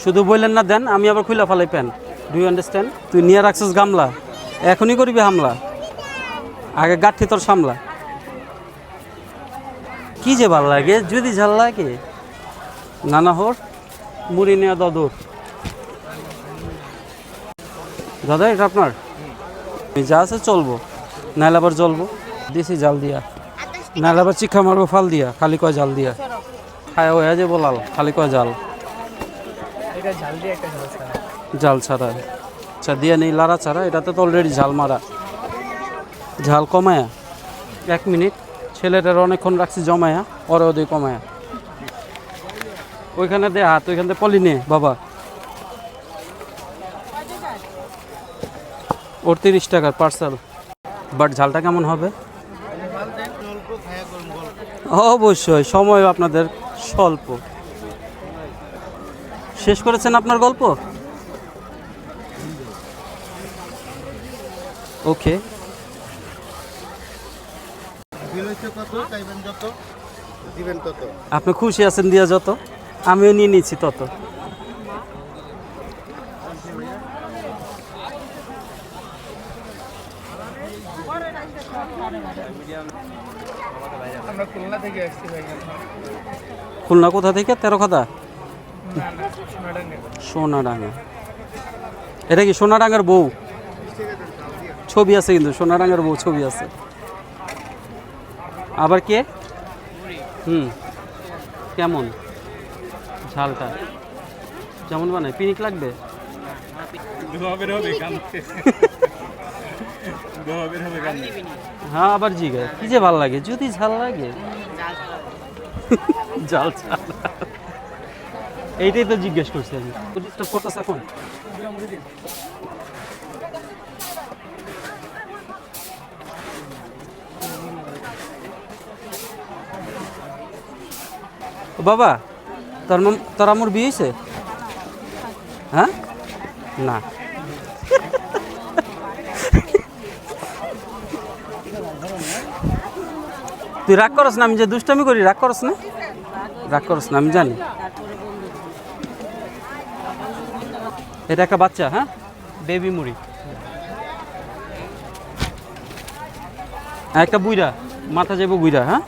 শুধু বললেন না দেন, আমি আবার খুলে ফেলাই প্যান। Do you understand? তুই নিয়ে রাখছিস গামলা, এখনই করবি হামলা, আগে গাঠি তোর সামলা। কি যে ভাল লাগে যদি ঝাল লাগে। নানা হোর মুড়ি নেওয়া দদর। দাদা এটা আপনার? যা আছে চলবো, নাহলে আবার জ্বলবো। দিছি জাল দিয়া, নাহলে আবার চিক্ষা মারবো ফাল দিয়া। খালি কয় জাল দিয়া খায় হয়ে যে বলাল, খালি কয় জাল। জাল ছাড়া আচ্ছা দিয়ে নেই লাড়া ছাড়া, এটাতে তো অলরেডি ঝাল মারা। ঝাল কমায়া 1 মিনিট, ছেলেটার অনেকক্ষণ রাখছি জমায়া, ওরে ওদের কমায়া। ওইখানে দে হাত, ওইখানে পলি নে বাবা। ওর 30 টাকার পার্সেল। বাট ঝালটা কেমন হবে? অবশ্যই, সময় আপনাদের স্বল্প। শেষ করেছেন আপনার গল্প? ওকে। আপনি খুশি আছেন দিয়া যত, আমিও নিয়ে নিচ্ছি তত। খুলনা কোথা থেকে? 13 খাদা? সোনাডাঙ্গা। এটা কি সোনাডাঙ্গার বউ? ছবি আছে কিন্তু, সোনাডাঙ্গার বউ ছবি আছে। আবার কে? কেমন ঝালটা? যেমন বানায় পিনিক লাগবে? হ্যাঁ আবার জিগে কি যে ভাল লাগে যদি ঝাল লাগে। জাল ছাড়া এইটাই তো জিজ্ঞেস করছি আমি। এখন বাবা তোর আমার বিয়ে হয়েছে? হ্যাঁ না তুই রাগ করস না, আমি যে দুষ্টামি করি রাগ করস না? রাগ করস না আমি জানি। এটা একটা বাচ্চা, হ্যাঁ বেবি মুড়ি। একটা বুইরা মাথা যাবো বুইরা, হ্যাঁ